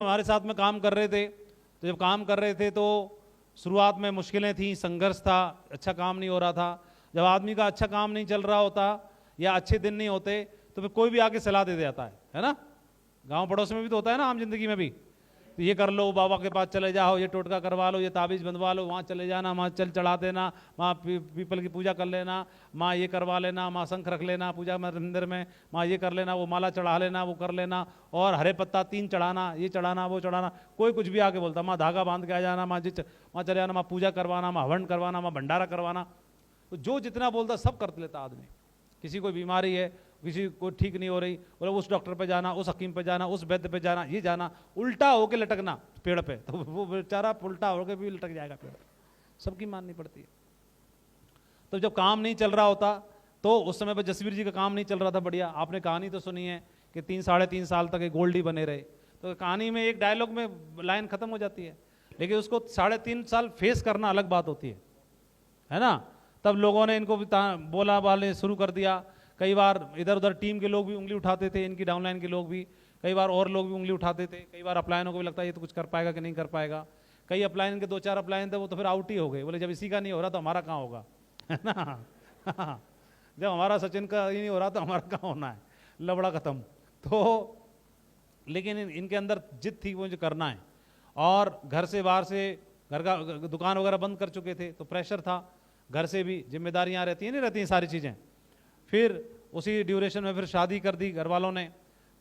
हमारे साथ में काम कर रहे थे, तो जब काम कर रहे थे तो शुरुआत में मुश्किलें थी, संघर्ष था, अच्छा काम नहीं हो रहा था। जब आदमी का अच्छा काम नहीं चल रहा होता या अच्छे दिन नहीं होते तो फिर कोई भी आके सलाह दे जाता है ना। गांव पड़ोस में भी तो होता है ना, आम जिंदगी में भी। तो ये कर लो, बाबा के पास चले जाओ, ये टोटका करवा लो, ये ताबीज बंधवा लो, वहाँ चले जाना, वहाँ चल चढ़ा देना, वहाँ पीपल की पूजा कर लेना, माँ ये करवा लेना, माँ शंख रख लेना पूजा मंदिर में, माँ ये कर लेना, वो माला चढ़ा लेना, वो कर लेना, और हरे पत्ता 3 चढ़ाना, ये चढ़ाना वो चढ़ाना। कोई कुछ भी आके बोलता, माँ धागा बांध के आ जाना, माँ वहाँ चले जाना, माँ पूजा करवाना, माँ हवन करवाना, माँ भंडारा करवाना। तो जो जितना बोलता सब कर लेता आदमी। किसी को बीमारी है, किसी को ठीक नहीं हो रही, बोले उस डॉक्टर पे जाना, उस हकीम पे जाना, उस वैद्य पे जाना, ये जाना, उल्टा होके लटकना पेड़ पे, तो वो बेचारा उल्टा होके भी लटक जाएगा पेड़। सबकी माननी पड़ती है। तो जब काम नहीं चल रहा होता तो उस समय पर जसवीर जी का काम नहीं चल रहा था बढ़िया। आपने कहानी तो सुनी है कि 3-3.5 साल तक गोल्ड ही बने रहे। तो कहानी में एक डायलॉग में लाइन खत्म हो जाती है, लेकिन उसको 3.5 साल फेस करना अलग बात होती है ना। तब लोगों ने इनको भी बोला बाले शुरू कर दिया। कई बार इधर उधर टीम के लोग भी उंगली उठाते थे, इनकी डाउनलाइन के लोग भी, कई बार और लोग भी उंगली उठाते थे। कई बार अपलायनों को भी लगता है ये तो कुछ कर पाएगा कि नहीं कर पाएगा। कई अपलायन के 2-4 अपलायन थे वो तो फिर आउट ही हो गए, बोले जब इसी का नहीं हो रहा तो हमारा कहाँ होगा, है ना। जब हमारा सचिन का ही नहीं हो रहा तो हमारा कहाँ होना है, लबड़ा खत्म। तो लेकिन इनके अंदर जिद थी मुझे करना है, और घर से बाहर से, घर का दुकान वगैरह बंद कर चुके थे तो प्रेशर था, घर से भी जिम्मेदारियां रहती हैं, नहीं रहती हैं सारी चीज़ें। फिर उसी ड्यूरेशन में फिर शादी कर दी घर वालों ने।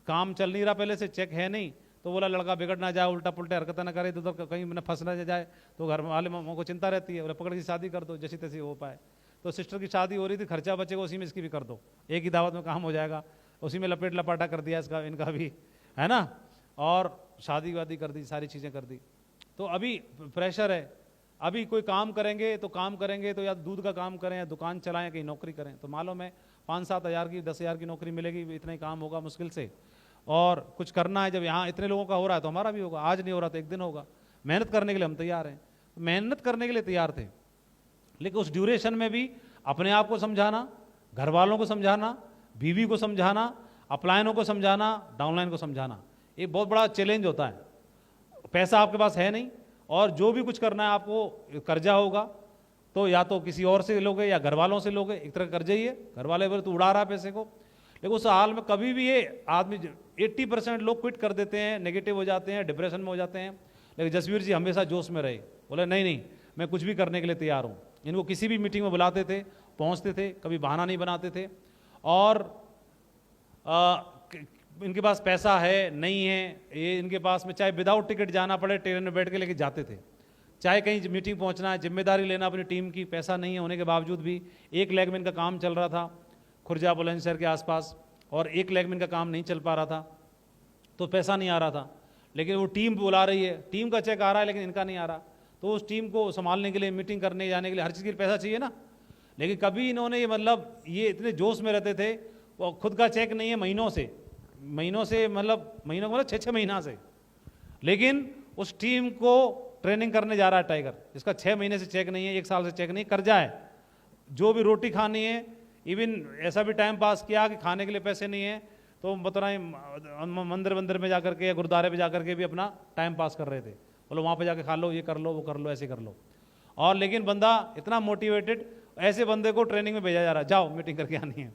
काम चल नहीं रहा, पहले से चेक है नहीं, तो बोला लड़का बिगड़ ना जाए, उल्टा पुल्टा हरकत ना करे, इधर कहीं न फंस ना जाए। तो घर वाले को चिंता रहती है, बोले पकड़ की शादी कर दो जैसी तैसी हो पाए। तो सिस्टर की शादी हो रही थी, खर्चा बचेगा उसी में इसकी भी कर दो, एक ही दावत में काम हो जाएगा। उसी में लपेट लपाटा कर दिया इसका, इनका भी, है ना। और शादी वादी कर दी, सारी चीज़ें कर दी। तो अभी प्रेशर है। अभी कोई काम करेंगे तो या दूध का काम करें या दुकान चलाएं, कहीं नौकरी करें, तो मालूम है 5-7 हज़ार की 10 हज़ार की नौकरी मिलेगी, इतना ही काम होगा मुश्किल से। और कुछ करना है, जब यहाँ इतने लोगों का हो रहा है तो हमारा भी होगा। आज नहीं हो रहा तो एक दिन होगा। मेहनत करने के लिए हम तैयार हैं, मेहनत करने के लिए तैयार थे, लेकिन उस ड्यूरेशन में भी अपने आप को समझाना, घर वालों को समझाना, बीवी को समझाना, अपलायनों को समझाना, डाउनलाइन को समझाना, एक बहुत बड़ा चैलेंज होता है। पैसा आपके पास है नहीं, और जो भी कुछ करना है आपको कर्जा होगा, तो या तो किसी और से लोगे या घर वालों से लोगे, एक तरह कर्जा ही है। घर वाले बोले तो उड़ा रहा है पैसे को। लेकिन उस हाल में कभी भी ये आदमी 80% लोग क्विट कर देते हैं, नेगेटिव हो जाते हैं, डिप्रेशन में हो जाते हैं। लेकिन जसवीर जी हमेशा जोश में रहे, बोले नहीं नहीं मैं कुछ भी करने के लिए तैयार हूँ। इनको किसी भी मीटिंग में बुलाते थे, पहुँचते थे, कभी बहाना नहीं बनाते थे। और इनके पास पैसा है नहीं है, ये इनके पास में चाहे विदाउट टिकट जाना पड़े ट्रेन में बैठ के लेके जाते थे। चाहे कहीं मीटिंग पहुंचना है, जिम्मेदारी लेना अपनी टीम की, पैसा नहीं है होने के बावजूद भी। एक लेग में इनका काम चल रहा था खुर्जा बुलंदशहर के आसपास, और एक लेग में इनका काम नहीं चल पा रहा था, तो पैसा नहीं आ रहा था। लेकिन वो टीम बुला रही है, टीम का चेक आ रहा है लेकिन इनका नहीं आ रहा। तो उस टीम को संभालने के लिए, मीटिंग करने जाने के लिए, हर चीज़ के लिए पैसा चाहिए ना। लेकिन कभी इन्होंने ये मतलब ये इतने जोश में रहते थे, वो खुद का चेक नहीं है महीनों से मतलब महीनों को मतलब 6-6 महीना से। लेकिन उस टीम को ट्रेनिंग करने जा रहा है टाइगर, इसका 6 महीने से चेक नहीं है, 1 साल से चेक नहीं, कर्जा है। जो भी रोटी खानी है, इवन ऐसा भी टाइम पास किया कि खाने के लिए पैसे नहीं है, तो बता मंदिर में जाकर के या गुरुद्वारे पे जाकर के भी अपना टाइम पास कर रहे थे। बोलो वहाँ पे जाके खा लो, ये कर लो, वो कर लो, ऐसे कर लो। और लेकिन बंदा इतना मोटिवेटेड, ऐसे बंदे को ट्रेनिंग में भेजा जा रहा है, जाओ मीटिंग करके आनी है।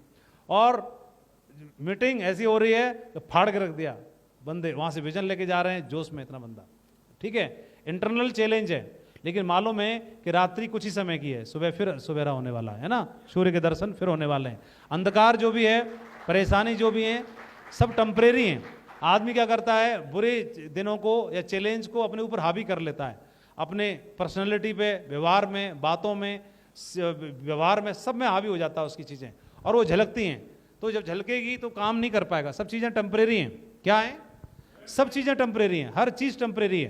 और मीटिंग ऐसी हो रही है तो फाड़ के रख दिया, बंदे वहाँ से विजन लेके जा रहे हैं, जोश में इतना बंदा। ठीक है, इंटरनल चैलेंज है, लेकिन मालूम है कि रात्रि कुछ ही समय की है, सुबह फिर सवेरा होने वाला है ना। सूर्य के दर्शन फिर होने वाले हैं। अंधकार जो भी है, परेशानी जो भी है, सब टेम्परेरी हैं। आदमी क्या करता है, बुरे दिनों को या चैलेंज को अपने ऊपर हावी कर लेता है, अपने पर्सनैलिटी पे, व्यवहार में, बातों में, व्यवहार में, सब में हावी हो जाता है उसकी चीज़ें, और वो झलकती हैं। तो जब झलकेगी तो काम नहीं कर पाएगा। सब चीज़ें टेम्परेरी हैं। क्या है? सब चीज़ें टेम्परेरी हैं, हर चीज़ टेम्परेरी है।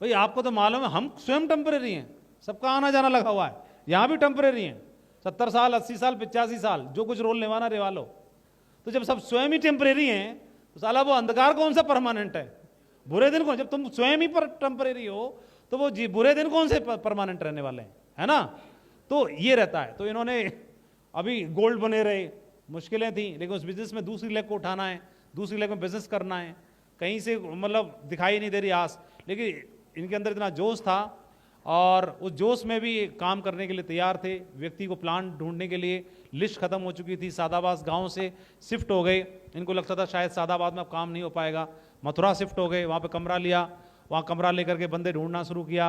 भाई आपको तो मालूम है हम स्वयं टेम्परेरी हैं, सबका आना जाना लगा हुआ है, यहाँ भी टेम्परेरी हैं। 70 साल, 80 साल, 85 साल, जो कुछ रोल निभाना निभा लो। तो जब सब स्वयं ही टेम्परेरी हैं तो साला वो अंधकार कौन सा परमानेंट है? बुरे दिन कौन? जब तुम स्वयं ही पर टेम्परेरी हो तो वो बुरे दिन कौन से परमानेंट रहने वाले हैं, है ना। तो ये रहता है। तो इन्होंने अभी गोल्ड बने रहे, मुश्किलें थी, लेकिन उस बिजनेस में दूसरी लेग को उठाना है, दूसरी लेग में बिजनेस करना है, कहीं से मतलब दिखाई नहीं दे रही आस, लेकिन इनके अंदर इतना जोश था और उस जोश में भी काम करने के लिए तैयार थे। व्यक्ति को प्लान ढूंढने के लिए लिस्ट खत्म हो चुकी थी, सादाबाद गांव से शिफ्ट हो गए। इनको लगता था शायद सादाबाद में अब काम नहीं हो पाएगा, मथुरा शिफ्ट हो गए, वहाँ पे कमरा लिया, वहाँ कमरा लेकर के बंदे ढूंढना शुरू किया।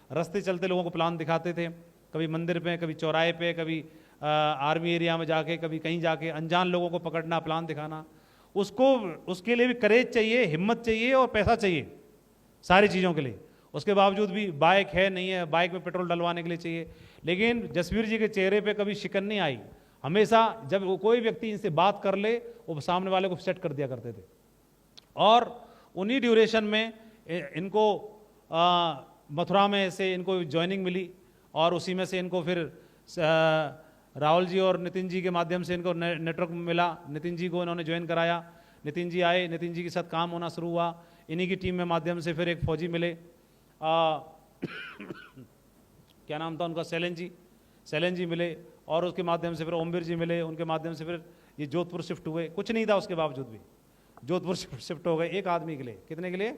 रास्ते चलते लोगों को प्लान दिखाते थे, कभी मंदिर पे, कभी चौराहे पे, कभी आर्मी एरिया में जाके, कभी कहीं जाके अनजान लोगों को पकड़ना, प्लान दिखाना। उसके लिए भी करेज चाहिए, हिम्मत चाहिए और पैसा चाहिए, सारी चीज़ों के लिए। उसके बावजूद भी बाइक है नहीं है, बाइक में पेट्रोल डलवाने के लिए चाहिए, लेकिन जसवीर जी के चेहरे पे कभी शिकन नहीं आई। हमेशा जब वो कोई व्यक्ति इनसे बात कर ले, वो सामने वाले को सेट कर दिया करते थे। और उन्हीं ड्यूरेशन में इनको मथुरा में से इनको ज्वाइनिंग मिली और उसी में से इनको फिर राहुल जी और नितिन जी के माध्यम से इनको नेटवर्क मिला। नितिन जी को इन्होंने ज्वाइन कराया, नितिन जी आए, नितिन जी के साथ काम होना शुरू हुआ। इन्हीं की टीम में माध्यम से फिर एक फौजी मिले, क्या नाम था उनका, सैलन जी मिले, और उसके माध्यम से फिर ओमवीर जी मिले, उनके माध्यम से फिर ये जोधपुर शिफ्ट हुए। कुछ नहीं था उसके बावजूद भी जोधपुर शिफ्ट हो गए, एक आदमी के लिए। कितने के लिए?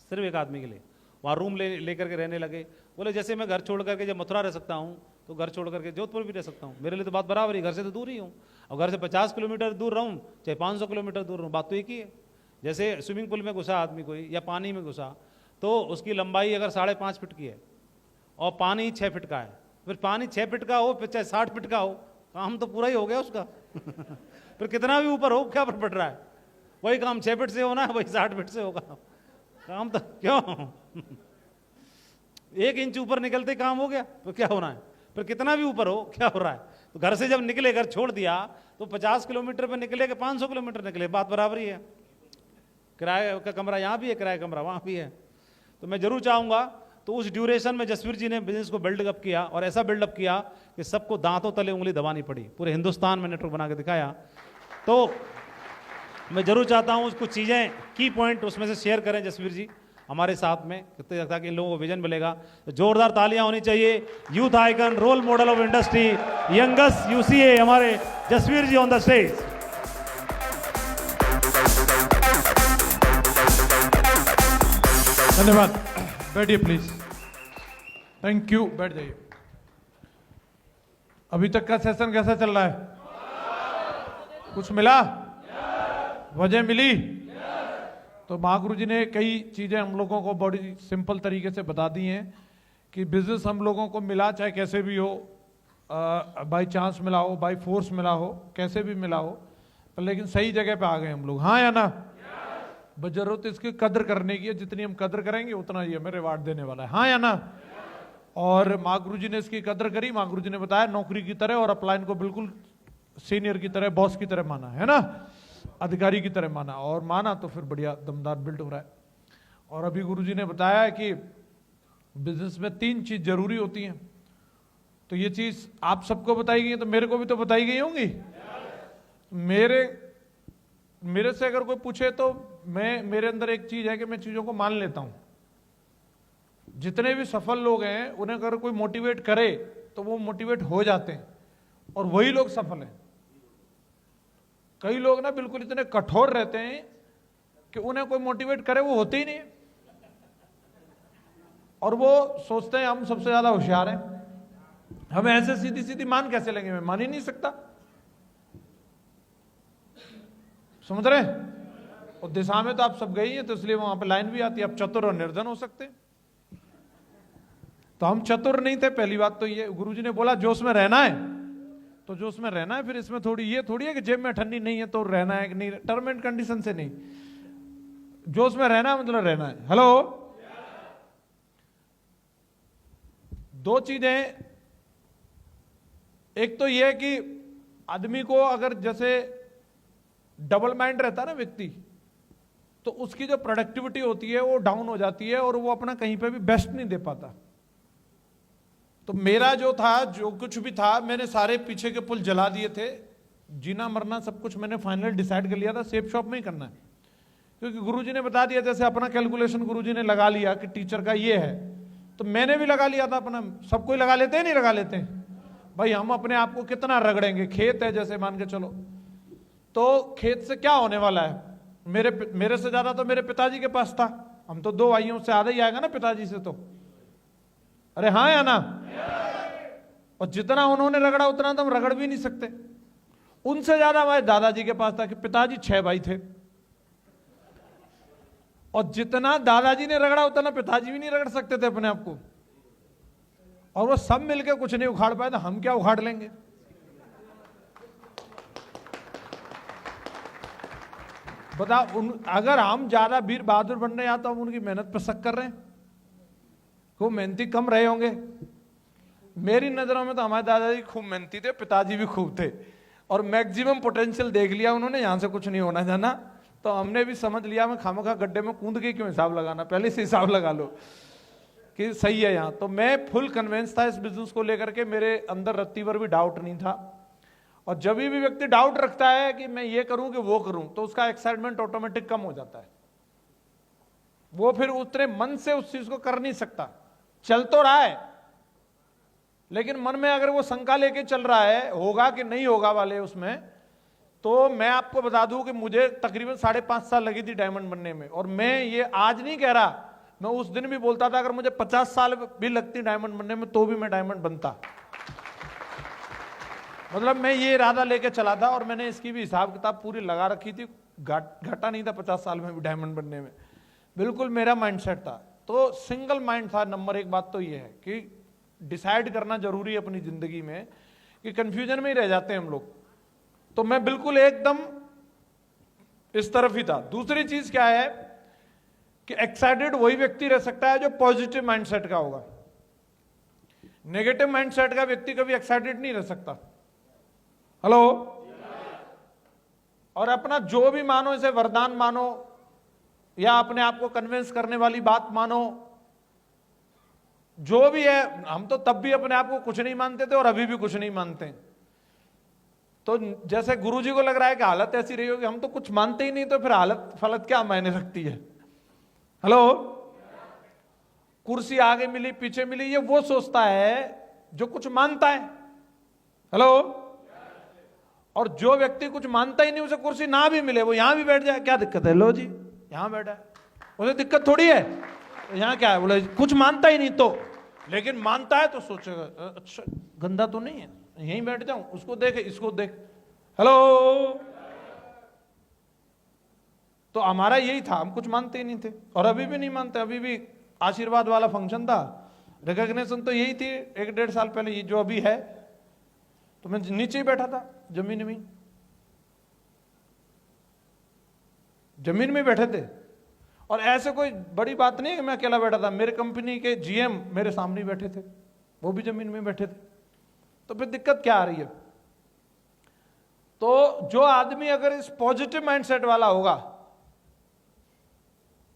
सिर्फ एक आदमी के लिए। वहाँ रूम लेकर के रहने लगे। बोले जैसे मैं घर छोड़ करके जब मथुरा रह सकता हूँ, तो घर छोड़ करके जोधपुर भी रह सकता हूँ, मेरे लिए तो बात बराबर ही, घर से तो दूर ही हूँ। और घर से 50 किलोमीटर दूर रहूँ चाहे 500 किलोमीटर दूर रहूँ, बात तो एक ही है। जैसे स्विमिंग पूल में घुसा आदमी कोई, या पानी में घुसा, तो उसकी लंबाई अगर 5.5 फीट की है और पानी 6 फीट का है, फिर पानी 6 फीट का हो फिर चाहे 60 फीट का हो, काम तो पूरा ही हो गया उसका। फिर कितना भी ऊपर हो, क्या फर्क पड़ रहा है? वही काम 6 फीट से होना है, वही 60 फीट से होगा, काम तो क्यों 1 इंच ऊपर निकलते काम हो गया, तो क्या होना है? फिर कितना भी ऊपर हो, क्या हो रहा है? तो घर से जब निकले, घर छोड़ दिया, तो 50 किलोमीटर पे निकले कि 500 किलोमीटर निकले, बात बराबर ही है। किराए का कमरा यहाँ भी है, किराया कमरा वहाँ भी है। तो मैं जरूर चाहूँगा, तो उस ड्यूरेशन में जसवीर जी ने बिजनेस को बिल्डअप किया, और ऐसा बिल्डअप किया कि सबको दांतों तले उंगली दबानी पड़ी, पूरे हिंदुस्तान में नेटवर्क बना के दिखाया। तो मैं जरूर चाहता हूँ कुछ चीज़ें, की पॉइंट उसमें से शेयर करें जसवीर जी हमारे साथ में, ताकि इन लोगों को विजन मिलेगा। तो जोरदार तालियां होनी चाहिए। Youth icon, role model of industry, youngest UCA, हमारे Jasveer ji on the stage. धन्यवाद, बैठिए प्लीज। थैंक यू, बैठ जाइए। अभी तक का सेशन कैसा चल रहा है? कुछ मिला? वजह मिली? तो महागुरु जी ने कई चीजें हम लोगों को बड़ी सिंपल तरीके से बता दी हैं कि बिजनेस हम लोगों को मिला, चाहे कैसे भी हो, बाई चांस मिला हो, बाई फोर्स मिला हो, कैसे भी मिला हो, पर लेकिन सही जगह पे आ गए हम लोग, हाँ या ना? बस जरूरत इसकी कदर करने की है, जितनी हम कदर करेंगे उतना ही हमें रिवार्ड देने वाला है, हाँ या ना? और महागुरु जी ने इसकी कदर करी। महागुरु जी ने बताया नौकरी की तरह, और अपलाइन को बिल्कुल सीनियर की तरह, बॉस की तरह माना, है ना, अधिकारी की तरह माना, और माना तो फिर बढ़िया दमदार बिल्ड हो रहा है। और अभी गुरुजी ने बताया कि बिजनेस में 3 चीज जरूरी होती हैं। तो ये चीज आप सबको बताई गई है, तो मेरे को भी तो बताई गई होंगी। मेरे से अगर कोई पूछे तो मेरे अंदर एक चीज है कि मैं चीजों को मान लेता हूं। जितने भी सफल लोग हैं, उन्हें अगर कोई मोटिवेट करे तो वो मोटिवेट हो जाते हैं, और वही लोग सफल हैं। कई लोग ना बिल्कुल इतने कठोर रहते हैं कि उन्हें कोई मोटिवेट करे वो होते ही नहीं, और वो सोचते हैं हम सबसे ज्यादा होशियार हैं, हमें ऐसे सीधी सीधी मान कैसे लेंगे? मैं मान ही नहीं सकता, समझ रहे? और दिशा में तो आप सब गई हैं, तो इसलिए वहां पे लाइन भी आती है, आप चतुर और निर्धन हो सकते हैं। तो हम चतुर नहीं थे, पहली बात तो ये। गुरुजी ने बोला जोश में रहना है, तो जोश में रहना है। फिर इसमें ये थोड़ी है कि जेब में ठंडी नहीं है तो रहना है कि नहीं, टर्म एंड कंडीशन से नहीं, जोश में रहना है मतलब रहना है। हेलो, 2 चीजें, एक तो यह कि आदमी को अगर जैसे डबल माइंड रहता है ना व्यक्ति, तो उसकी जो प्रोडक्टिविटी होती है वो डाउन हो जाती है, और वो अपना कहीं पे भी बेस्ट नहीं दे पाता। तो मेरा जो था, जो कुछ भी था, मैंने सारे पीछे के पुल जला दिए थे। जीना मरना सब कुछ मैंने फाइनल डिसाइड कर लिया था, सेफ शॉप में ही करना है। क्योंकि गुरुजी ने बता दिया, जैसे अपना कैलकुलेशन गुरुजी ने लगा लिया कि टीचर का ये है, तो मैंने भी लगा लिया था अपना। सब कोई लगा लेते हैं, नहीं लगा लेते भाई? हम अपने आप को कितना रगड़ेंगे? खेत है जैसे मान के चलो, तो खेत से क्या होने वाला है? मेरे से ज्यादा तो मेरे पिताजी के पास था। हम तो 2 भाइयों से आधा ही आएगा ना पिताजी से तो। अरे हाँ या ना? और जितना उन्होंने रगड़ा उतना तो हम रगड़ भी नहीं सकते। उनसे ज्यादा हमारे दादाजी के पास था कि पिताजी 6 भाई थे, और जितना दादाजी ने रगड़ा उतना पिताजी भी नहीं रगड़ सकते थे अपने आप को। और वो सब मिलकर कुछ नहीं उखाड़ पाए तो हम क्या उखाड़ लेंगे? बताओ, अगर हम ज्यादा वीर बहादुर बन रहे हैं तो हम उनकी मेहनत पर शक कर रहे हैं। खूब मेहनती कम रहे होंगे। मेरी नजरों में तो हमारे दादाजी खूब मेहनती थे, पिताजी भी खूब थे, और मैक्सिमम पोटेंशियल देख लिया उन्होंने, यहां से कुछ नहीं होना जाना। तो हमने भी समझ लिया मैं खामखा गड्ढे में कूद के क्यों हिसाब लगाना, पहले से हिसाब लगा लो कि सही है यहाँ। तो मैं फुल कन्विंस था इस बिजनेस को लेकर के, मेरे अंदर रत्ती भर भी डाउट नहीं था। और जब भी व्यक्ति डाउट रखता है कि मैं ये करूं कि वो करूं, तो उसका एक्साइटमेंट ऑटोमेटिक कम हो जाता है। वो फिर उतने मन से उस चीज को कर नहीं सकता। चल तो रहा है लेकिन मन में अगर वो शंका लेके चल रहा है होगा कि नहीं होगा वाले उसमें, तो मैं आपको बता दूं कि मुझे तकरीबन 5.5 साल लगी थी डायमंड बनने में। और मैं ये आज नहीं कह रहा, मैं उस दिन भी बोलता था अगर मुझे 50 साल भी लगती डायमंड बनने में तो भी मैं डायमंड बनता। मतलब मैं ये इरादा लेके चला था, और मैंने इसकी भी हिसाब किताब पूरी लगा रखी थी। घटा नहीं था 50 साल में भी डायमंड बनने में, बिल्कुल मेरा माइंडसेट था। तो सिंगल माइंड था। नंबर 1 बात तो ये है कि डिसाइड करना जरूरी है अपनी जिंदगी में, कि कंफ्यूजन में ही रह जाते हैं हम लोग। तो मैं बिल्कुल एकदम इस तरफ ही था। दूसरी चीज क्या है कि एक्साइटेड वही व्यक्ति रह सकता है जो पॉजिटिव माइंडसेट का होगा। नेगेटिव माइंडसेट का व्यक्ति कभी एक्साइटेड नहीं रह सकता। हेलो? और अपना जो भी मानो, इसे वरदान मानो या अपने आप को कन्विंस करने वाली बात मानो, जो भी है। हम तो तब भी अपने आप को कुछ नहीं मानते थे और अभी भी कुछ नहीं मानते। तो जैसे गुरुजी को लग रहा है कि हालत ऐसी रही होगी, हम तो कुछ मानते ही नहीं, तो फिर हालत फलत क्या मायने रखती है? हेलो? कुर्सी आगे मिली पीछे मिली, ये वो सोचता है जो कुछ मानता है। हेलो? और जो व्यक्ति कुछ मानता ही नहीं, उसे कुर्सी ना भी मिले वो यहां भी बैठ जाए, क्या दिक्कत है? लो जी यहां बैठा है, उसे दिक्कत थोड़ी है। यहां क्या है? बोले कुछ मानता ही नहीं तो, लेकिन मानता है तो सोचेगा अच्छा गंदा तो नहीं है, यहीं बैठ जाऊं, उसको देख इसको देख। हेलो? तो हमारा यही था, हम कुछ मानते ही नहीं थे और अभी भी नहीं मानते। अभी भी आशीर्वाद वाला फंक्शन था, रिकॉग्निशन तो यही थी 1-1.5 साल पहले, ये जो अभी है। तो मैं नीचे ही बैठा था, जमीन में बैठे थे। और ऐसे कोई बड़ी बात नहीं है कि मैं अकेला बैठा था, मेरे कंपनी के जीएम मेरे सामने बैठे थे, वो भी जमीन में बैठे थे। तो फिर दिक्कत क्या आ रही है? तो जो आदमी अगर इस पॉजिटिव माइंडसेट वाला होगा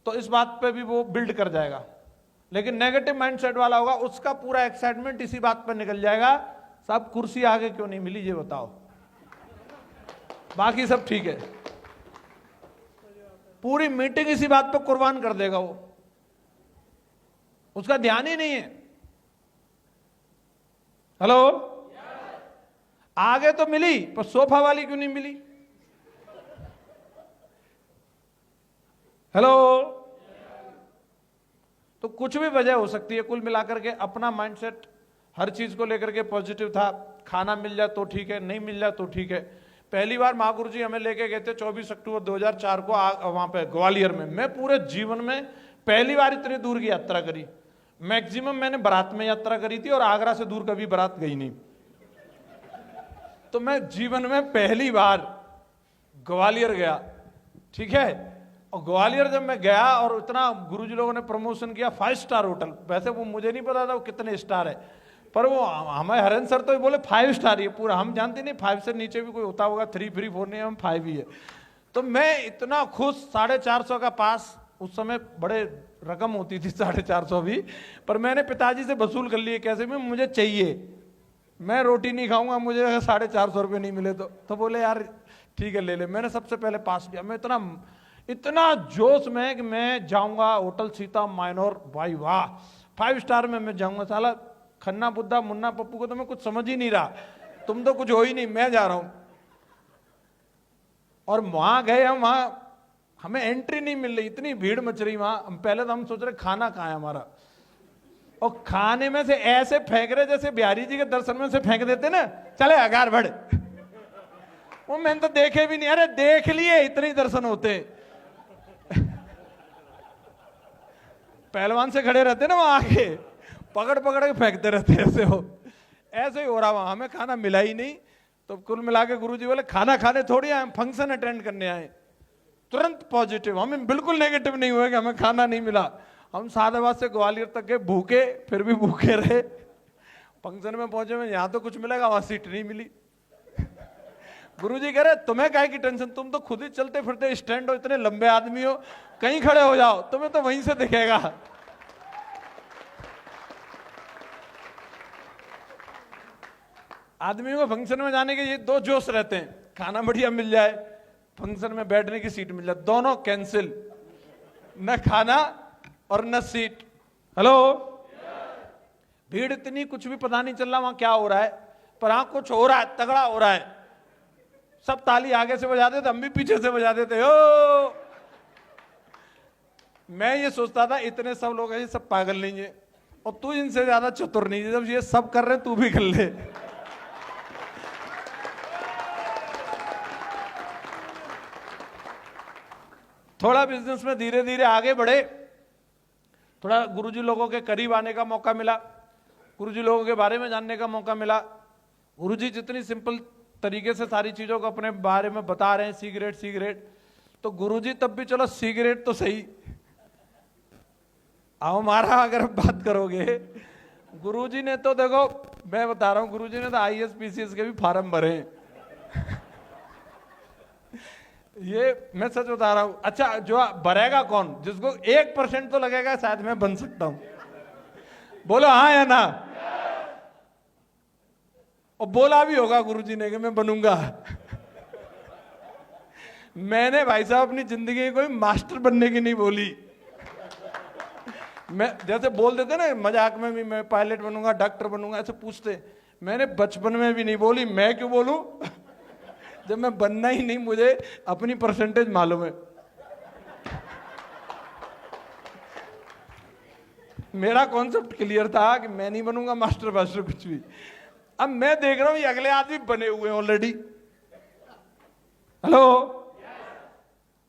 तो इस बात पे भी वो बिल्ड कर जाएगा। लेकिन नेगेटिव माइंडसेट वाला होगा, उसका पूरा एक्साइटमेंट इसी बात पर निकल जाएगा, साहब कुर्सी आगे क्यों नहीं मिली ये बताओ, बाकी सब ठीक है। पूरी मीटिंग इसी बात पर कुर्बान कर देगा वो, उसका ध्यान ही नहीं है। हेलो? आगे तो मिली पर सोफा वाली क्यों नहीं मिली? हेलो? तो कुछ भी वजह हो सकती है। कुल मिलाकर के अपना माइंडसेट हर चीज को लेकर के पॉजिटिव था। खाना मिल जाए तो ठीक है, नहीं मिल जाए तो ठीक है। पहली बार महागुरु जी हमें लेके गए थे 24 अक्टूबर 2004 को वहां पे ग्वालियर में। मैं पूरे जीवन में पहली बार इतनी दूर की यात्रा करी। मैक्सिमम मैंने बारात में यात्रा करी थी और आगरा से दूर कभी बारात गई नहीं। तो मैं जीवन में पहली बार ग्वालियर गया, ठीक है। और ग्वालियर जब मैं गया और इतना गुरुजी लोगों ने प्रमोशन किया 5 स्टार होटल। वैसे वो मुझे नहीं पता था वो कितने स्टार है, पर वो हमारे हरेंद्र सर तो बोले 5 स्टार ही पूरा। हम जानते नहीं 5 से नीचे भी कोई होता होगा, 3, 4 नहीं, हम 5 ही है। तो मैं इतना खुश, 450 का पास, उस समय बड़े रकम होती थी 450 भी, पर मैंने पिताजी से वसूल कर लिए कैसे भी मुझे चाहिए, मैं रोटी नहीं खाऊंगा, मुझे 450 रुपये नहीं मिले तो बोले यार ठीक है ले ले। मैंने सबसे पहले पास लिया। मैं इतना जोश में कि मैं जाऊंगा होटल सीता माइनोर, भाई वाह 5 स्टार में मैं जाऊंगा। साला खन्ना बुद्धा मुन्ना पप्पू को तो मैं कुछ समझ ही नहीं रहा, तुम तो कुछ हो ही नहीं, मैं जा रहा हूं। और वहां गए हम, वहां हमें एंट्री नहीं मिल रही, इतनी भीड़ मच रही वहां। पहले तो हम सोच रहे खाना कहाँ है हमारा, और खाने में से ऐसे फेंक रहे जैसे बिहारी जी के दर्शन में से फेंक देते ना, चले अगार बढ़। वो मैंने तो देखे भी नहीं, अरे देख लिए इतने दर्शन होते। पहलवान से खड़े रहते ना वहां आके, पकड़ पकड़ के फेंकते रहते ऐसे हो। ऐसे ही हो रहा वहां, हमें खाना मिला ही नहीं। तो कुल मिला के गुरुजी बोले खाना खाने थोड़ी आए, फंक्शन अटेंड करने आए। तुरंत पॉजिटिव, हमें बिल्कुल नेगेटिव नहीं हुए कि हमें खाना नहीं मिला। हम सादाबाद से ग्वालियर तक के भूखे, फिर भी भूखे रहे। फंक्शन में पहुंचे में यहाँ तो कुछ मिलेगा, वहां सीट नहीं मिली। गुरुजी कह रहे तुम्हें काहे की टेंशन, तुम तो खुद ही चलते फिरते स्टैंड हो, इतने लंबे आदमी हो, कहीं खड़े हो जाओ, तुम्हें तो वहीं से दिखेगा। आदमी को फंक्शन में जाने के ये दो जोश रहते हैं, खाना बढ़िया मिल जाए, फंक्शन में बैठने की सीट मिल जाए, दोनों कैंसिल, न खाना और न सीट। हेलो, भीड़ इतनी, कुछ भी पता नहीं चल रहा वहां क्या हो रहा है, पर हाँ कुछ हो रहा है, तगड़ा हो रहा है। सब ताली आगे से बजाते थे, हम भी पीछे से बजाते थे। ओ मैं ये सोचता था इतने सब लोग हैं, सब पागल नहीं है, और तू इनसे ज्यादा चतुर नहीं है, जब ये सब कर रहे तू भी कर ले। थोड़ा बिजनेस में धीरे धीरे आगे बढ़े, थोड़ा गुरुजी लोगों के करीब आने का मौका मिला, गुरुजी लोगों के बारे में जानने का मौका मिला। गुरुजी जितनी सिंपल तरीके से सारी चीजों को अपने बारे में बता रहे हैं, सिगरेट सिगरेट, तो गुरुजी तब भी चलो सिगरेट तो सही, आओ हमारा अगर बात करोगे, गुरुजी ने तो देखो मैं बता रहा हूं, गुरुजी ने तो IAS PCS के भी फार्म भरे हैं। ये मैं सच बता रहा हूं। अच्छा, जो भरेगा कौन, जिसको 1% तो लगेगा शायद मैं बन सकता हूं, बोलो हाँ या ना। और बोला भी होगा गुरुजी ने कि मैं बनूंगा। मैंने भाई साहब अपनी जिंदगी में कोई मास्टर बनने की नहीं बोली। मैं जैसे बोल देते ना मजाक में भी, मैं पायलट बनूंगा, डॉक्टर बनूंगा, ऐसे पूछते, मैंने बचपन में भी नहीं बोली। मैं क्यों बोलूं जब मैं बनना ही नहीं, मुझे अपनी परसेंटेज मालूम है। मेरा कॉन्सेप्ट क्लियर था कि मैं नहीं बनूंगा मास्टर वास्टर कुछ भी। अब मैं देख रहा हूं ये अगले आदमी बने हुए हैं ऑलरेडी। हेलो,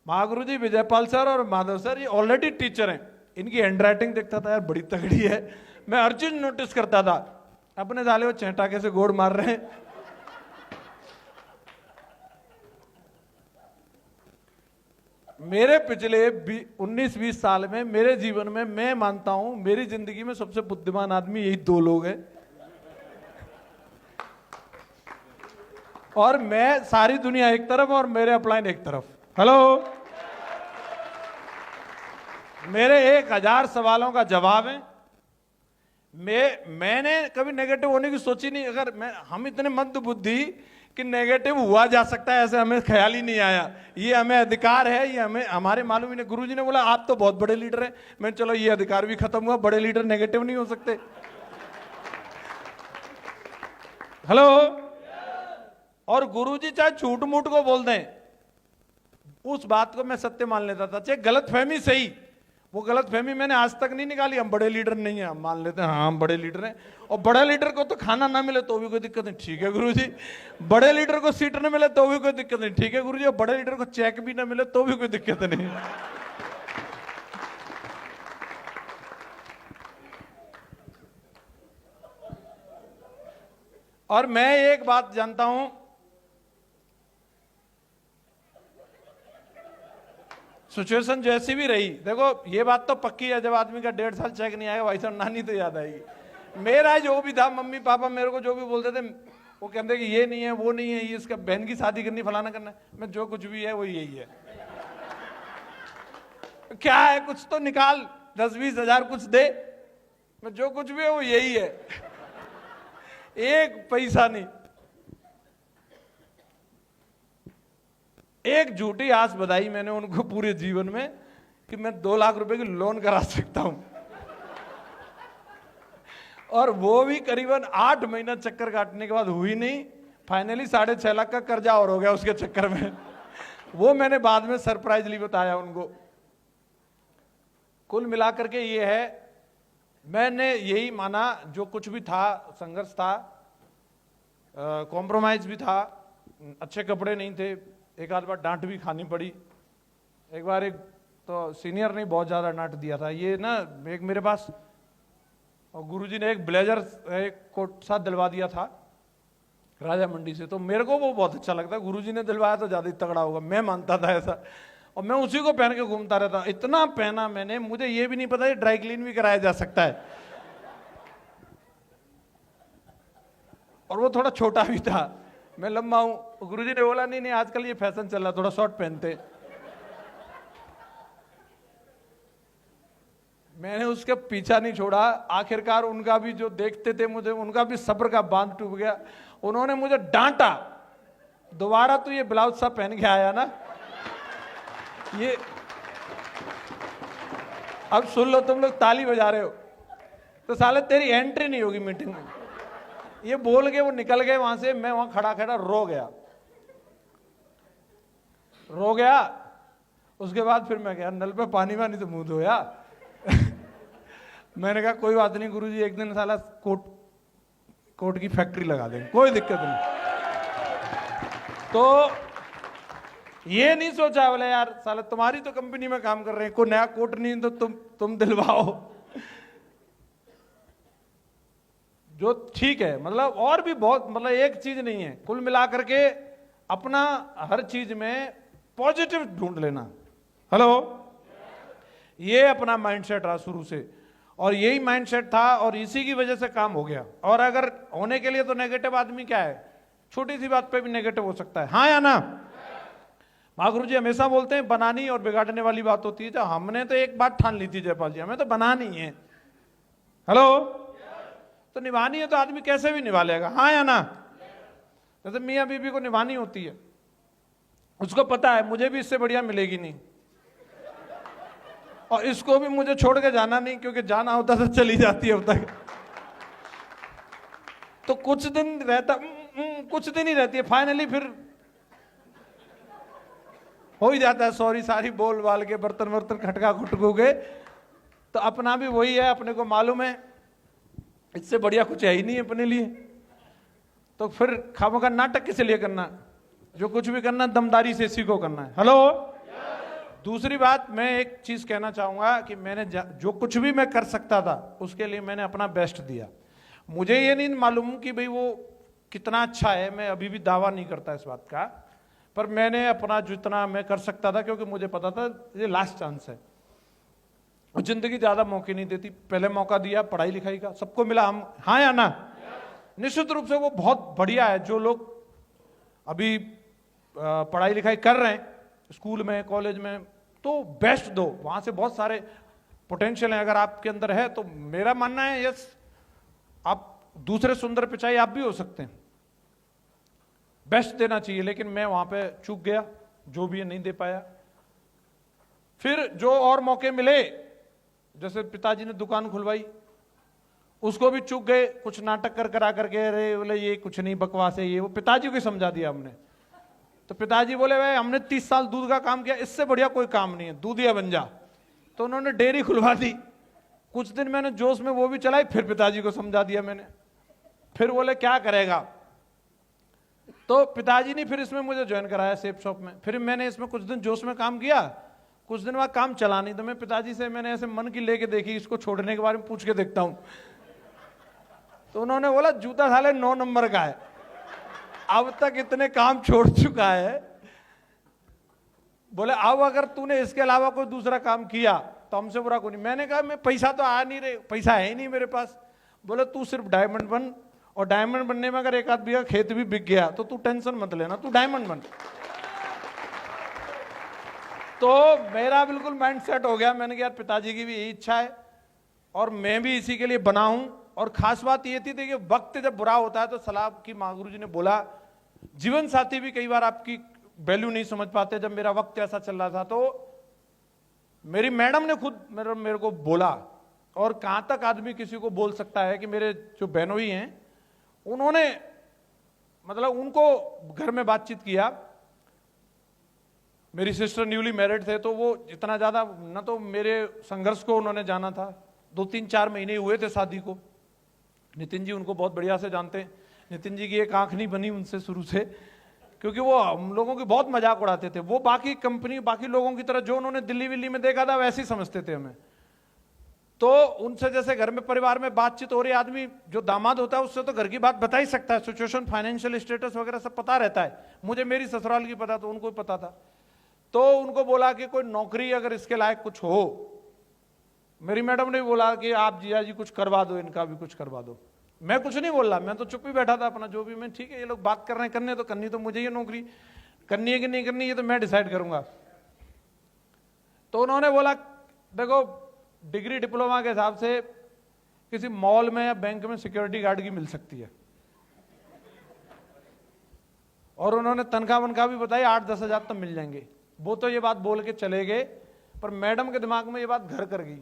महागुरु जी विजयपाल सर और माधव सर ये ऑलरेडी टीचर हैं, इनकी हैंडराइटिंग देखता था यार बड़ी तगड़ी है, मैं हर चीज नोटिस करता था। अपने साले वो चेहटाके से गोड़ मार रहे हैं। मेरे पिछले 19-20 साल में, मेरे जीवन में, मैं मानता हूं मेरी जिंदगी में सबसे बुद्धिमान आदमी यही दो लोग हैं। और मैं, सारी दुनिया एक तरफ और मेरे अपलाइन एक तरफ। हेलो, मेरे 1000 सवालों का जवाब है। मैंने कभी नेगेटिव होने की सोची नहीं। अगर हम इतने मंद बुद्धि कि नेगेटिव हुआ जा सकता है, ऐसे हमें ख्याल ही नहीं आया। ये हमें अधिकार है, ये हमें हमारे मालूम ही नहीं। गुरुजी ने बोला आप तो बहुत बड़े लीडर हैं, मैं चलो ये अधिकार भी खत्म हुआ, बड़े लीडर नेगेटिव नहीं हो सकते। हेलो, और गुरुजी चाहे झूठ मूठ को बोल दें, उस बात को मैं सत्य मान लेता था, चाहे गलत फहमी सही। वो गलत फहमी मैंने आज तक नहीं निकाली। हम बड़े लीडर नहीं है, हम मान लेते हैं हाँ हम बड़े लीडर हैं। और बड़े लीडर को तो खाना ना मिले तो भी कोई दिक्कत नहीं, ठीक है गुरुजी। बड़े लीडर को सीट ना मिले तो भी कोई दिक्कत नहीं, ठीक है गुरुजी। और बड़े लीडर को चेक भी ना मिले तो भी कोई दिक्कत नहीं। और मैं एक बात जानता हूं, सिचुएशन जैसी भी रही, देखो ये बात तो पक्की है, जब आदमी का 1.5 साल चेक नहीं आएगा भाई साहब नानी तो याद आएगी। मेरा जो भी था, मम्मी पापा मेरे को जो भी बोलते थे, वो कहते कि ये नहीं है, वो नहीं है, ये इसका बहन की शादी करनी, फलाना करना है। मैं जो कुछ भी है वो यही है। क्या है, कुछ तो निकाल, 10-20 हजार कुछ दे। मैं जो कुछ भी है वो यही है, एक पैसा नहीं। एक झूठी आस बधाई मैंने उनको पूरे जीवन में कि मैं 2 लाख रुपए की लोन करा सकता हूं, और वो भी करीबन 8 महीना चक्कर काटने के बाद हुई नहीं। फाइनली 6.5 लाख का कर्जा और हो गया उसके चक्कर में। वो मैंने बाद में सरप्राइजली बताया उनको। कुल मिलाकर के ये है, मैंने यही माना जो कुछ भी था, संघर्ष था, कॉम्प्रोमाइज भी था, अच्छे कपड़े नहीं थे, एक आध बार डांट भी खानी पड़ी। एक बार एक तो सीनियर ने बहुत ज्यादा डांट दिया था। ये ना एक मेरे पास और गुरुजी ने एक ब्लेजर एक कोट साथ दिलवा दिया था राजा मंडी से, तो मेरे को वो बहुत अच्छा लगता है। गुरुजी ने दिलवाया तो ज्यादा ही तगड़ा होगा, मैं मानता था ऐसा, और मैं उसी को पहन के घूमता रहता। इतना पहना मैंने, मुझे ये भी नहीं पता ये ड्राई क्लीन भी कराया जा सकता है। और वो थोड़ा छोटा भी था, मैं लंबा हूं। गुरुजी ने बोला नहीं नहीं आजकल ये फैशन चल रहा, थोड़ा शॉर्ट पहनते। मैंने उसके पीछा नहीं छोड़ा। आखिरकार उनका भी जो देखते थे मुझे, उनका भी सब्र का बांध टूट गया। उन्होंने मुझे डांटा, दोबारा तो ये ब्लाउज सा पहन के आया ना, ये अब सुन लो, तुम लोग ताली बजा रहे हो तो साले तेरी एंट्री नहीं होगी मीटिंग में। ये बोल के वो निकल गए वहां से। मैं वहां खड़ा खड़ा रो गया। उसके बाद फिर मैं गया नल पे पानी वानी तो मुंह धोया। मैंने कहा कोई बात नहीं गुरुजी, एक दिन साला कोट की फैक्ट्री लगा देंगे, कोई दिक्कत नहीं। तो ये नहीं सोचा बोले यार साला तुम्हारी तो कंपनी में काम कर रहे हैं, कोई नया कोट नहीं तो तुम दिलवाओ। जो ठीक है, मतलब और भी बहुत, मतलब एक चीज नहीं है, कुल मिलाकर के अपना हर चीज में पॉजिटिव ढूंढ लेना। हेलो, ये अपना माइंडसेट रहा शुरू से, और यही माइंडसेट था और इसी की वजह से काम हो गया। और अगर होने के लिए तो नेगेटिव आदमी क्या है, छोटी सी बात पे भी नेगेटिव हो सकता है, हाँ या ना। महागुरु जी हमेशा बोलते हैं बनानी और बिगाड़ने वाली बात होती है। जो हमने तो एक बात ठान ली थी जयपाल जी, हमें तो बनानी है, हेलो, तो निभानी है तो आदमी कैसे भी निभा लेगा, हाँ या ना। जैसे मियाँ बीबी को निभानी होती है, उसको पता है मुझे भी इससे बढ़िया मिलेगी नहीं, और इसको भी मुझे छोड़ के जाना नहीं, क्योंकि जाना होता तो चली जाती है अब तक। तो कुछ दिन रहता, कुछ दिन ही रहती है, फाइनली फिर हो ही जाता है सॉरी सारी बोल बाल के, बर्तन वर्तन खटका खुटकू के। तो अपना भी वही है, अपने को मालूम है इससे बढ़िया कुछ है ही नहीं अपने लिए। तो फिर खामोखा नाटक किस लिए करना, जो कुछ भी करना दमदारी से इसी को करना है। हेलो, दूसरी बात मैं एक चीज कहना चाहूंगा कि मैंने जो कुछ भी मैं कर सकता था उसके लिए मैंने अपना बेस्ट दिया। मुझे ये नहीं मालूम कि भाई वो कितना अच्छा है, मैं अभी भी दावा नहीं करता इस बात का, पर मैंने अपना जितना मैं कर सकता था, क्योंकि मुझे पता था ये लास्ट चांस है, और जिंदगी ज्यादा मौके नहीं देती। पहले मौका दिया पढ़ाई लिखाई का, सबको मिला, हम हाँ या ना। निश्चित रूप से वो बहुत बढ़िया है। जो लोग अभी पढ़ाई लिखाई कर रहे हैं स्कूल में कॉलेज में, तो बेस्ट दो, वहां से बहुत सारे पोटेंशियल है अगर आपके अंदर है। तो मेरा मानना है यस, आप दूसरे सुंदर पिचाई आप भी हो सकते हैं, बेस्ट देना चाहिए। लेकिन मैं वहां पे चूक गया, जो भी है नहीं दे पाया। फिर जो और मौके मिले, जैसे पिताजी ने दुकान खुलवाई, उसको भी चूक गए, कुछ नाटक कर करा करके, अरे बोले ये कुछ नहीं बकवास है ये वो, पिताजी को समझा दिया हमने। तो पिताजी बोले भाई हमने 30 साल दूध का काम किया, इससे बढ़िया कोई काम नहीं है, दूधिया बन जा। तो उन्होंने डेयरी खुलवा दी। कुछ दिन मैंने जोश में वो भी चलाई, फिर पिताजी को समझा दिया मैंने। फिर बोले क्या करेगा, तो पिताजी ने फिर इसमें मुझे ज्वाइन कराया सेफ शॉप में। फिर मैंने इसमें कुछ दिन जोश में काम किया, कुछ दिन बाद काम चला नहीं, तो मैं पिताजी से मैंने ऐसे मन की लेके देखी, इसको छोड़ने के बारे में पूछ के देखता हूं। तो उन्होंने बोला जूता साले 9 नंबर का है, अब तक इतने काम छोड़ चुका है, बोले अब अगर तूने इसके अलावा कोई दूसरा काम किया तो हमसे बुरा कोई नहीं। मैंने कहा मैं पैसा तो आ नहीं रहे, पैसा है ही नहीं मेरे पास। बोले तू सिर्फ डायमंड बन, और डायमंड बनने में अगर एक आध बीघा खेत भी बिक गया तो तू टेंशन मत लेना, तू डायमंड बन। तो मेरा बिल्कुल माइंड सेट हो गया। मैंने कहा यार पिताजी की भी यही इच्छा है और मैं भी इसी के लिए बना हूं। और खास बात ये थी कि वक्त जब बुरा होता है तो सलाह की महागुरु जी ने बोला, जीवन साथी भी कई बार आपकी वैल्यू नहीं समझ पाते। जब मेरा वक्त ऐसा चल रहा था तो मेरी मैडम ने खुद मेरे को बोला, और कहां तक आदमी किसी को बोल सकता है कि मेरे जो बहनोई हैं उन्होंने, मतलब उनको घर में बातचीत किया, मेरी सिस्टर न्यूली मैरिड थे, तो वो इतना ज़्यादा ना तो मेरे संघर्ष को उन्होंने जाना था। 2-3-4 महीने हुए थे शादी को। नितिन जी उनको बहुत बढ़िया से जानते हैं। नितिन जी की एक आंख नहीं बनी उनसे शुरू से, क्योंकि वो हम लोगों की बहुत मजाक उड़ाते थे। वो बाकी कंपनी, बाकी लोगों की तरह जो उन्होंने दिल्ली विल्ली में देखा था वैसे ही समझते थे हमें। तो उनसे जैसे घर में परिवार में बातचीत हो रही, आदमी जो दामाद होता है उससे तो घर की बात बता ही सकता है, सिचुएशन, फाइनेंशियल स्टेटस वगैरह सब पता रहता है। मुझे मेरी ससुराल की पता, तो उनको भी पता था। तो उनको बोला कि कोई नौकरी अगर इसके लायक कुछ हो। मेरी मैडम ने भी बोला कि आप जिया जी कुछ करवा दो, इनका भी कुछ करवा दो। मैं कुछ नहीं बोल रहा, मैं तो चुप ही बैठा था अपना, जो भी मैं, ठीक है ये लोग बात कर रहे हैं, करने तो करनी तो मुझे ये नौकरी करनी है कि नहीं करनी, ये तो मैं डिसाइड करूंगा। तो उन्होंने बोला देखो डिग्री डिप्लोमा के हिसाब से किसी मॉल में या बैंक में सिक्योरिटी गार्ड की मिल सकती है। और उन्होंने तनख्वाह वनख्वाह भी बताई, 8-10 हजार तक मिल जाएंगे। वो तो ये बात बोल के चले गए, पर मैडम के दिमाग में ये बात घर कर गई।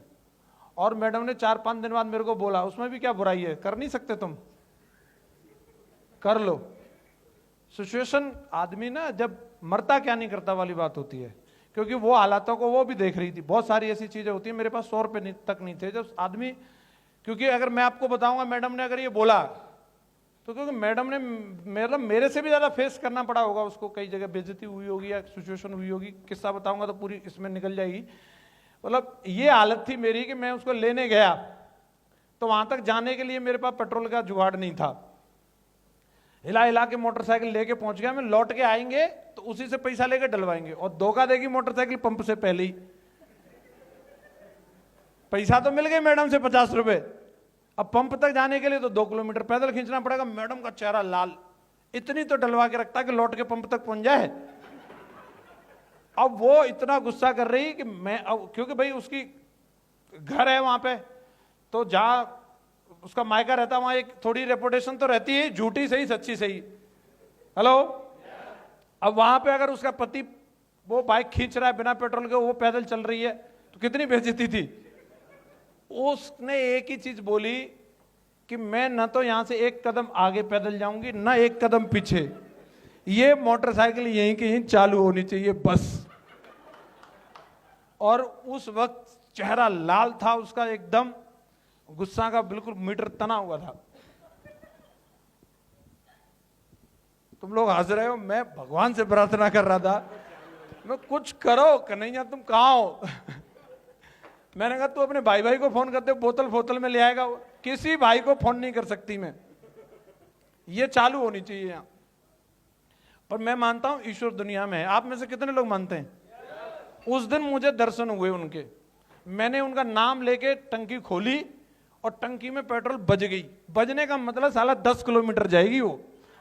और मैडम ने 4-5 दिन बाद मेरे को बोला, उसमें भी क्या बुराई है, कर नहीं सकते तुम, कर लो। सिचुएशन, आदमी ना जब मरता क्या नहीं करता वाली बात होती है, क्योंकि वो हालातों को वो भी देख रही थी। बहुत सारी ऐसी चीजें होती है, मेरे पास 100 रुपए तक नहीं थे जब आदमी, क्योंकि अगर मैं आपको बताऊंगा मैडम ने अगर ये बोला तो, क्योंकि मैडम ने मेरे से भी ज्यादा फेस करना पड़ा होगा उसको, कई जगह बेइज्जती हुई होगी या सिचुएशन हुई होगी। किस्सा बताऊंगा तो पूरी इसमें निकल जाएगी। मतलब ये हालत थी मेरी कि मैं उसको लेने गया तो वहां तक जाने के लिए मेरे पास पेट्रोल का जुगाड़ नहीं था। हिला हिला के मोटरसाइकिल लेके पहुंच गया मैं। लौट के आएंगे तो उसी से पैसा लेके डलवाएंगे, और धोखा देगी मोटरसाइकिल पंप से पहले ही। पैसा तो मिल गए मैडम से 50 रुपए, अब पंप तक जाने के लिए तो 2 किलोमीटर पैदल खींचना पड़ेगा। मैडम का चेहरा लाल, इतनी तो डलवा के रखता कि लौट के पंप तक पहुंच जाए। अब वो इतना गुस्सा कर रही कि मैं, अब क्योंकि भाई उसकी घर है वहां पे, तो जहां उसका मायका रहता वहां एक थोड़ी रेपुटेशन तो रहती है, झूठी सही सच्ची सही। हेलो, अब वहां पे अगर उसका पति वो बाइक खींच रहा है बिना पेट्रोल के, वो पैदल चल रही है, तो कितनी बेइज्जती थी। उसने एक ही चीज बोली कि मैं न तो यहां से एक कदम आगे पैदल जाऊंगी, न एक कदम पीछे, ये मोटरसाइकिल यहीं की यहीं चालू होनी चाहिए बस। और उस वक्त चेहरा लाल था उसका, एकदम गुस्सा का बिल्कुल मीटर तना हुआ था। तुम लोग हंस रहे हो, मैं भगवान से प्रार्थना कर रहा था, मैं कुछ करो कन्हैया, तुम कहाँ हो। मैंने कहा तू अपने भाई को फोन करते, बोतल में ले आएगा। किसी भाई को फोन नहीं कर सकती मैं, ये चालू होनी चाहिए यहां पर। मैं मानता हूं ईश्वर दुनिया में है। आप में से कितने लोग मानते हैं? उस दिन मुझे दर्शन हुए उनके, मैंने उनका नाम लेके टंकी खोली और टंकी में पेट्रोल बज गई। बजने का मतलब साला 10 किलोमीटर जाएगी वो,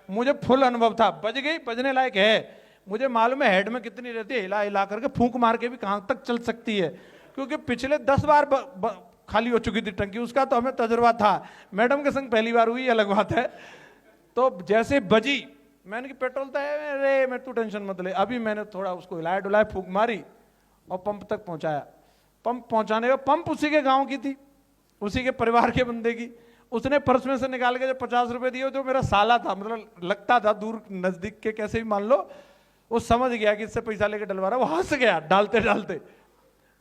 मुझे फुल अनुभव था। बज गई, बजने लायक है। मुझे मालूम है हेड में कितनी रहती है, हिला हिला करके फूंक मार के भी कहां तक चल सकती है, क्योंकि पिछले 10 बार खाली हो चुकी थी टंकी। उसका तो हमें तजुर्बा था, मैडम के संग पहली बार हुई, अलग बात है। तो जैसे बजी, मैंने कि पेट्रोल तो है, अरे मैं तू टेंशन मत ले। अभी मैंने थोड़ा उसको हिलाया डुलाया, फूंक मारी और पंप तक पहुंचाया। पंप पहुंचाने का, पंप उसी के गांव की थी, उसी के परिवार के बंदे की। उसने पर्स में से निकाल के जो 50 रुपए दिए, जो मेरा साला था, मतलब लगता था दूर नजदीक के कैसे भी मान लो, वो समझ गया कि इससे पैसा लेके डलवा रहा। वो हंस गया डालते डालते,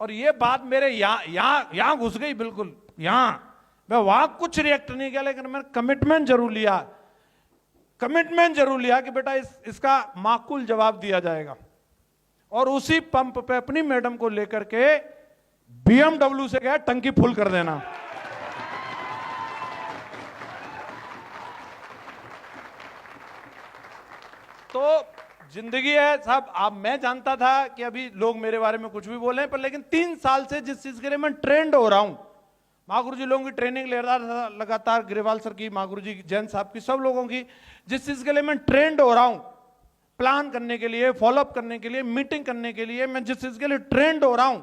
और ये बात मेरे यहां घुस गई बिल्कुल यहां। मैं वहां कुछ रिएक्ट नहीं किया, लेकिन मैंने कमिटमेंट जरूर लिया कि बेटा इसका माकूल जवाब दिया जाएगा। और उसी पंप पे अपनी मैडम को लेकर के BMW से गया टंकी फुल कर देना। तो जिंदगी है साहब। अब मैं जानता था कि अभी लोग मेरे बारे में कुछ भी बोले, पर लेकिन 3 साल से जिस चीज के लिए मैं ट्रेंड हो रहा हूं, महागुरु जी लोगों की ट्रेनिंग ले रहा था लगातार, ग्रेवाल सर की, महागुरु जी, जैन साहब की, सब लोगों की, जिस चीज के लिए मैं ट्रेंड हो रहा हूं, प्लान करने के लिए, फॉलोअप करने के लिए, मीटिंग करने के लिए, मैं जिस चीज के लिए ट्रेंड हो रहा हूं,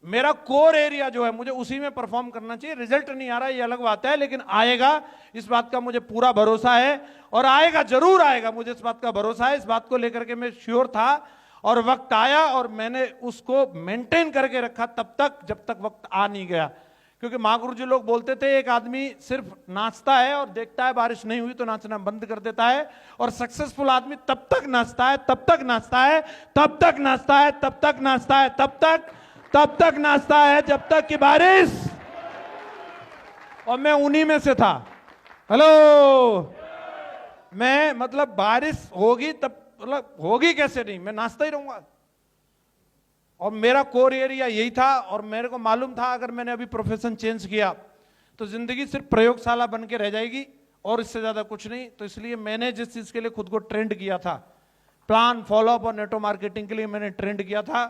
मेरा कोर एरिया जो है मुझे उसी में परफॉर्म करना चाहिए। रिजल्ट नहीं आ रहा है ये अलग बात है, लेकिन आएगा, इस बात का मुझे पूरा भरोसा है। और आएगा, जरूर आएगा, मुझे इस बात का भरोसा है। इस बात को लेकर के मैं श्योर था, और वक्त आया और मैंने उसको मेंटेन करके रखा तब तक, जब तक वक्त आ नहीं गया। क्योंकि महागुरु जी लोग बोलते थे एक आदमी सिर्फ नाचता है और देखता है बारिश नहीं हुई तो नाचना बंद कर देता है, और सक्सेसफुल आदमी तब तक नाचता है, तब तक नाचता है, तब तक नाचता है, तब तक नाचता है, तब तक नाचता है जब तक कि बारिश। और मैं उन्हीं में से था। हेलो, मैं मतलब बारिश होगी तब, मतलब होगी कैसे नहीं, मैं नाचता ही रहूंगा। और मेरा कोर एरिया यही था, और मेरे को मालूम था अगर मैंने अभी प्रोफेशन चेंज किया तो जिंदगी सिर्फ प्रयोगशाला बन के रह जाएगी और इससे ज्यादा कुछ नहीं। तो इसलिए मैंने जिस चीज के लिए खुद को ट्रेंड किया था, प्लान, फॉलोअप और नेटवर्क मार्केटिंग के लिए मैंने ट्रेंड किया था,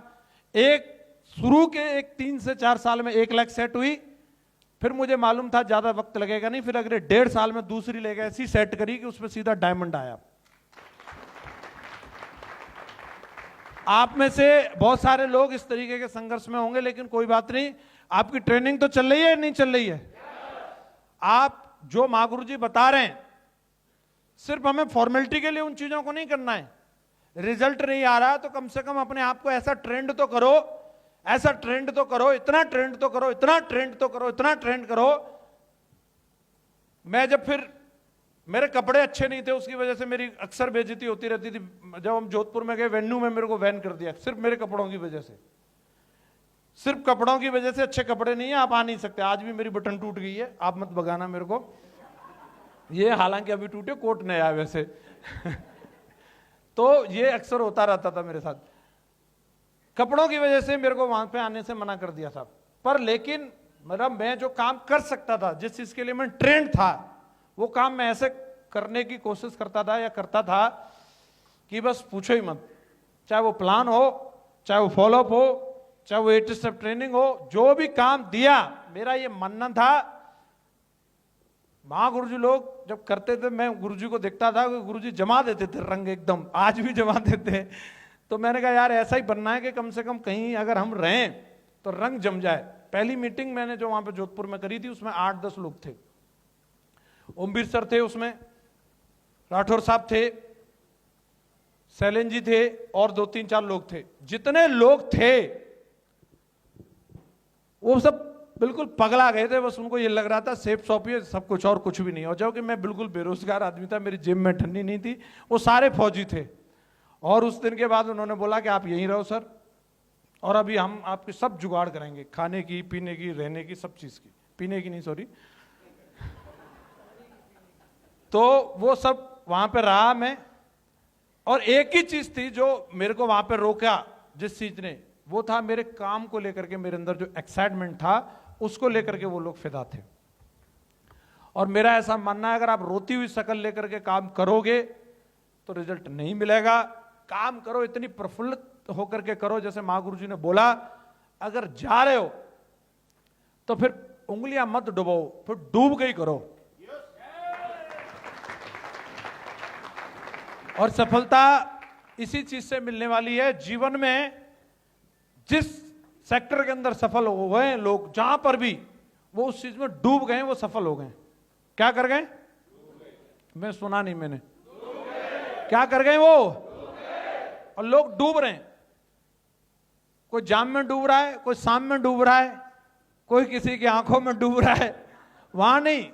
एक शुरू के 3 से 4 साल में 1 लाख सेट हुई। फिर मुझे मालूम था ज्यादा वक्त लगेगा नहीं, फिर अगले 1.5 साल में दूसरी लेके ऐसी सेट करी कि उसमें सीधा डायमंड आया। आप में से बहुत सारे लोग इस तरीके के संघर्ष में होंगे, लेकिन कोई बात नहीं, आपकी ट्रेनिंग तो चल रही है या नहीं चल रही है? आप जो महागुरु जी बता रहे हैं, सिर्फ हमें फॉर्मेलिटी के लिए उन चीजों को नहीं करना है। रिजल्ट नहीं आ रहा तो कम से कम अपने आप को ऐसा ट्रेंड तो करो, ऐसा ट्रेंड तो करो, इतना ट्रेंड तो करो, इतना ट्रेंड तो करो, इतना ट्रेंड करो। मैं जब फिर मेरे कपड़े अच्छे नहीं थे, उसकी वजह से मेरी अक्सर बेइज्जती होती रहती थी। जब हम जोधपुर में गए, वेन्यू में मेरे को वैन कर दिया, सिर्फ मेरे कपड़ों की वजह से। सिर्फ कपड़ों की वजह से, अच्छे कपड़े नहीं है, आप आ नहीं सकते। आज भी मेरी बटन टूट गई है, आप मत भगाना मेरे को। ये हालांकि अभी टूटे, कोट नया है वैसे। तो ये अक्सर होता रहता था मेरे साथ। कपड़ों की वजह से मेरे को वहां पे आने से मना कर दिया था। पर लेकिन मतलब मैं जो काम कर सकता था, जिस चीज के लिए मैं ट्रेंड था, वो काम मैं ऐसे करने की कोशिश करता था या करता था कि बस पूछो ही मत। चाहे वो प्लान हो, चाहे वो फॉलोअप हो, चाहे वो 8 स्टेप ट्रेनिंग हो, जो भी काम दिया, मेरा ये मानना था। महागुरु जी लोग जब करते थे, मैं गुरु जी को देखता था कि गुरु जी जमा देते थे रंग, एकदम आज भी जमा देते हैं। तो मैंने कहा यार ऐसा ही बनना है कि कम से कम कहीं अगर हम रहें तो रंग जम जाए। पहली मीटिंग मैंने जो वहां पे जोधपुर में करी थी, उसमें 8-10 लोग थे। ओमवीर सर थे उसमें, राठौर साहब थे, शैलेन जी थे, और 2-3-4 लोग थे। जितने लोग थे वो सब बिल्कुल पगला गए थे। बस उनको ये लग रहा था सेफ सौंपिए, सब कुछ, और कुछ भी नहीं। और जबकि मैं बिल्कुल बेरोजगार आदमी था, मेरी जेब में ठंडी नहीं थी। वो सारे फौजी थे। और उस दिन के बाद उन्होंने बोला कि आप यहीं रहो सर, और अभी हम आपकी सब जुगाड़ करेंगे, खाने की, पीने की, रहने की, सब चीज की। पीने की नहीं, सॉरी। तो वो सब वहां पे रहा मैं। और एक ही चीज थी जो मेरे को वहां पे रोका, जिस चीज ने, वो था मेरे काम को लेकर के मेरे अंदर जो एक्साइटमेंट था, उसको लेकर के वो लोग फिदा थे। और मेरा ऐसा मानना है, अगर आप रोती हुई शक्ल लेकर के काम करोगे तो रिजल्ट नहीं मिलेगा। काम करो, इतनी प्रफुल्लित होकर के करो, जैसे महागुरु जी ने बोला, अगर जा रहे हो तो फिर उंगलियां मत डुबाओ, फिर डूब के ही करो। और सफलता इसी चीज से मिलने वाली है। जीवन में जिस सेक्टर के अंदर सफल हो गए लोग, जहां पर भी वो उस चीज में डूब गए, वो सफल हो गए। क्या कर गए? मैं सुना नहीं मैंने। क्या कर गए वो? और लोग डूब रहे हैं। कोई जाम में डूब रहा है, कोई शाम में डूब रहा है, कोई किसी की आंखों में डूब रहा है। वहां नहीं,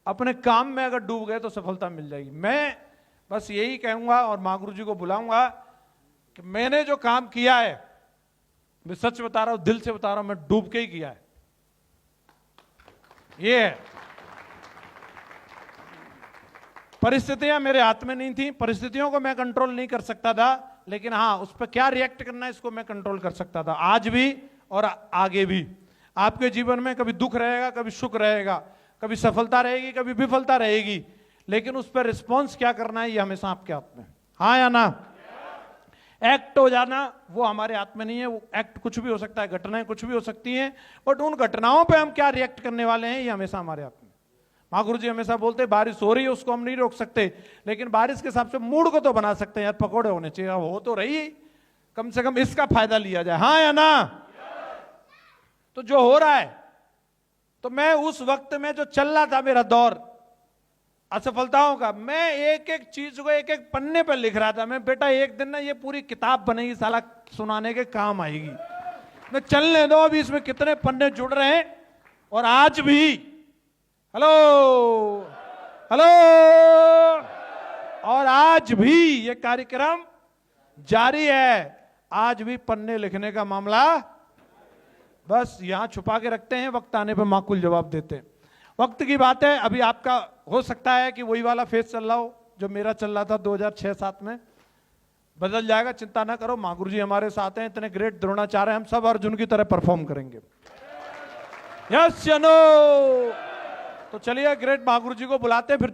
अपने काम में अगर डूब गए तो सफलता मिल जाएगी। मैं बस यही कहूंगा और महागुरु जी को बुलाऊंगा कि मैंने जो काम किया है, मैं सच बता रहा हूं, दिल से बता रहा हूं, मैं डूब के ही किया है। ये है। परिस्थितियां मेरे हाथ में नहीं थी, परिस्थितियों को मैं कंट्रोल नहीं कर सकता था, लेकिन हाँ, उस पर क्या रिएक्ट करना है इसको मैं कंट्रोल कर सकता था। आज भी और आगे भी आपके जीवन में कभी दुख रहेगा, कभी सुख रहेगा, कभी सफलता रहेगी, कभी विफलता रहेगी, लेकिन उस पर रिस्पॉन्स क्या करना है ये हमेशा आपके हाथ में। हाँ या ना? एक्ट हो जाना वो हमारे हाथ में नहीं है। वो एक्ट कुछ भी हो सकता है, घटनाएं कुछ भी हो सकती हैं, बट उन घटनाओं पे हम क्या रिएक्ट करने वाले हैं ये हमेशा हमारे हाथ में। महागुरु जी हमेशा बोलते हैं बारिश हो रही है उसको हम नहीं रोक सकते, लेकिन बारिश के हिसाब से मूड को तो बना सकते हैं। यार पकौड़े होने चाहिए, हो तो रही, कम से कम इसका फायदा लिया जाए। हाँ या ना? तो जो हो रहा है, तो मैं उस वक्त में जो चल रहा था मेरा दौर असफलताओं का, मैं एक एक चीज को एक एक पन्ने पर लिख रहा था। मैं बेटा एक दिन ना ये पूरी किताब बनेगी, साला सुनाने के काम आएगी। मैं चलने दो, अभी इसमें कितने पन्ने जुड़ रहे हैं और आज भी हेलो हेलो और आज भी ये कार्यक्रम जारी है। आज भी पन्ने लिखने का मामला बस यहां छुपा के रखते हैं, वक्त आने पे माकूल जवाब देते हैं। वक्त की बात है, अभी आपका हो सकता है कि वही वाला फेस चल रहा हो जो मेरा चल रहा था 2006-7 में, बदल जाएगा, चिंता ना करो। महागुरु जी हमारे साथ हैं, इतने ग्रेट द्रोणाचार्य, हम सब अर्जुन की तरह परफॉर्म करेंगे। यस या नो? तो चलिए ग्रेट महागुरु जी को बुलाते हैं, फिर